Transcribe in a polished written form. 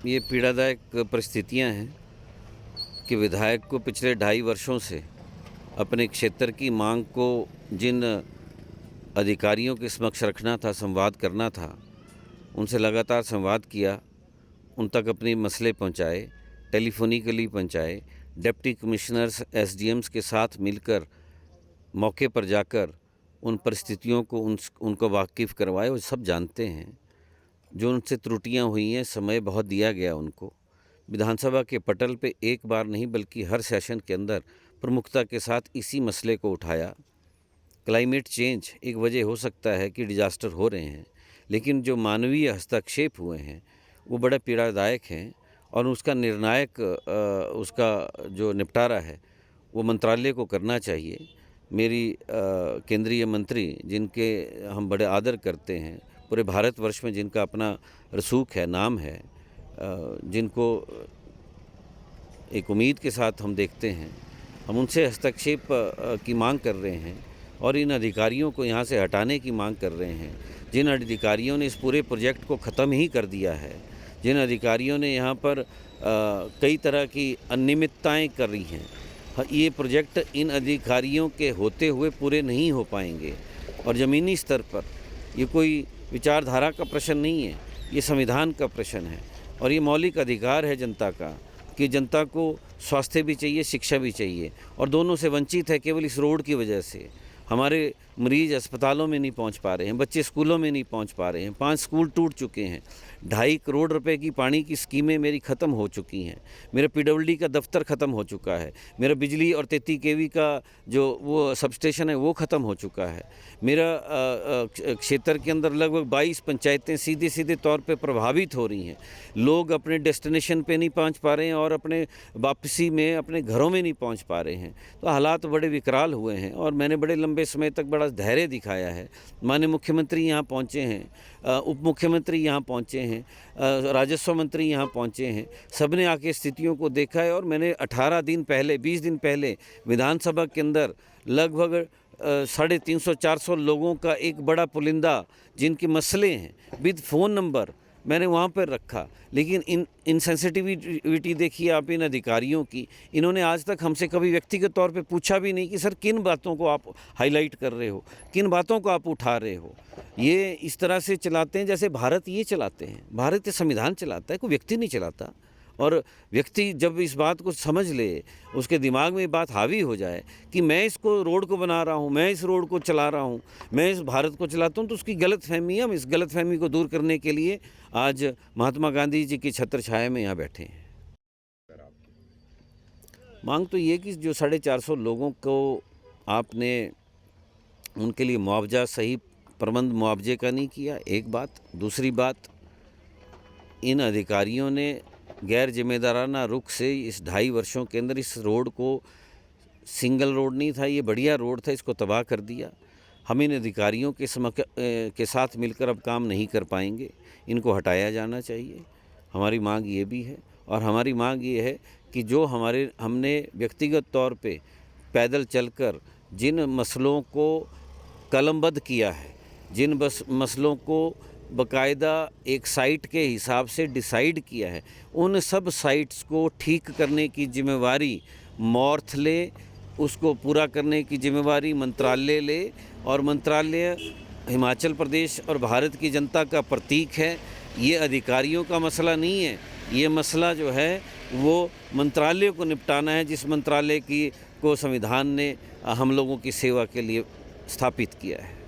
ये पीड़ादायक परिस्थितियां हैं कि विधायक को पिछले 2.5 वर्षों से अपने क्षेत्र की मांग को जिन अधिकारियों के समक्ष रखना था, संवाद करना था, उनसे लगातार संवाद किया, उन तक अपने मसले पहुंचाए, टेलीफोनिकली पहुंचाए, डिप्टी कमिश्नर्स एसडीएम्स के साथ मिलकर मौके पर जाकर उन परिस्थितियों को उनको वाकिफ़ करवाए। वो सब जानते हैं जो उनसे त्रुटियां हुई हैं, समय बहुत दिया गया उनको। विधानसभा के पटल पे एक बार नहीं बल्कि हर सेशन के अंदर प्रमुखता के साथ इसी मसले को उठाया। क्लाइमेट चेंज एक वजह हो सकता है कि डिजास्टर हो रहे हैं, लेकिन जो मानवीय हस्तक्षेप हुए हैं वो बड़ा पीड़ादायक हैं और उसका निर्णायक उसका जो निपटारा है वो मंत्रालय को करना चाहिए। मेरी केंद्रीय मंत्री जिनके हम बड़े आदर करते हैं, पूरे भारतवर्ष में जिनका अपना रसूख है, नाम है, जिनको एक उम्मीद के साथ हम देखते हैं, हम उनसे हस्तक्षेप की मांग कर रहे हैं और इन अधिकारियों को यहाँ से हटाने की मांग कर रहे हैं। जिन अधिकारियों ने इस पूरे प्रोजेक्ट को ख़त्म ही कर दिया है, जिन अधिकारियों ने यहाँ पर कई तरह की अनियमितताएँ कर रही हैं, ये प्रोजेक्ट इन अधिकारियों के होते हुए पूरे नहीं हो पाएंगे। और ज़मीनी स्तर पर ये कोई विचारधारा का प्रश्न नहीं है, ये संविधान का प्रश्न है और ये मौलिक अधिकार है जनता का कि जनता को स्वास्थ्य भी चाहिए, शिक्षा भी चाहिए, और दोनों से वंचित है केवल इस रोड की वजह से। हमारे मरीज अस्पतालों में नहीं पहुंच पा रहे हैं, बच्चे स्कूलों में नहीं पहुंच पा रहे हैं, 5 स्कूल टूट चुके हैं, 2.5 करोड़ रुपए की पानी की स्कीमें मेरी ख़त्म हो चुकी हैं, मेरा पीडब्ल्यूडी का दफ्तर ख़त्म हो चुका है, मेरा बिजली और 33 केवी का जो वो सबस्टेशन है वो ख़त्म हो चुका है, मेरा क्षेत्र के अंदर लगभग 22 पंचायतें सीधे सीधे तौर पे प्रभावित हो रही हैं। लोग अपने डेस्टिनेशन पे नहीं पहुंच पा रहे हैं और अपने वापसी में अपने घरों में नहीं पहुंच पा रहे हैं। तो हालात बड़े विकराल हुए हैं और मैंने बड़े लंबे समय तक बड़ा धैर्य दिखाया है। माननीय मुख्यमंत्री यहाँ पहुँचे हैं, उप मुख्यमंत्री यहाँ पहुँचे हैं, राजस्व मंत्री यहाँ पहुँचे हैं, सबने आके स्थितियों को देखा है। और मैंने 18 दिन पहले, 20 दिन पहले विधानसभा के अंदर लगभग 350-400 लोगों का एक बड़ा पुलिंदा जिनके मसले हैं विद फ़ोन नंबर मैंने वहाँ पर रखा। लेकिन इन सेंसिटिविटी देखिए आप इन अधिकारियों की, इन्होंने आज तक हमसे कभी व्यक्तिगत तौर पे पूछा भी नहीं कि सर किन बातों को आप हाईलाइट कर रहे हो, किन बातों को आप उठा रहे हो। ये इस तरह से चलाते हैं जैसे भारत ये चलाते हैं। भारत ये संविधान चलाता है, कोई व्यक्ति नहीं चलाता। और व्यक्ति जब इस बात को समझ ले, उसके दिमाग में ये बात हावी हो जाए कि मैं इसको रोड को बना रहा हूँ, मैं इस रोड को चला रहा हूँ, मैं इस भारत को चलाता हूँ, तो उसकी गलतफहमी है। हम इस गलतफहमी को दूर करने के लिए आज महात्मा गांधी जी की छत्र छाया में यहाँ बैठे हैं। मांग तो ये कि जो 450 लोगों को आपने उनके लिए मुआवजा, सही प्रबंध मुआवजे का नहीं किया, एक बात। दूसरी बात, इन अधिकारियों ने गैर जिम्मेदाराना रुख से इस 2.5 वर्षों के अंदर इस रोड को, सिंगल रोड नहीं था, ये बढ़िया रोड था, इसको तबाह कर दिया। हम इन अधिकारियों के साथ मिलकर अब काम नहीं कर पाएंगे, इनको हटाया जाना चाहिए। हमारी मांग ये भी है। और हमारी मांग ये है कि जो हमने व्यक्तिगत तौर पे पैदल चलकर जिन मसलों को कलमबद्ध किया है, जिन मसलों को बाकायदा एक साइट के हिसाब से डिसाइड किया है, उन सब साइट्स को ठीक करने की जिम्मेवारी मॉर्थ ले, उसको पूरा करने की जिम्मेवारी मंत्रालय ले। और मंत्रालय हिमाचल प्रदेश और भारत की जनता का प्रतीक है। ये अधिकारियों का मसला नहीं है, ये मसला जो है वो मंत्रालय को निपटाना है, जिस मंत्रालय को संविधान ने हम लोगों की सेवा के लिए स्थापित किया है।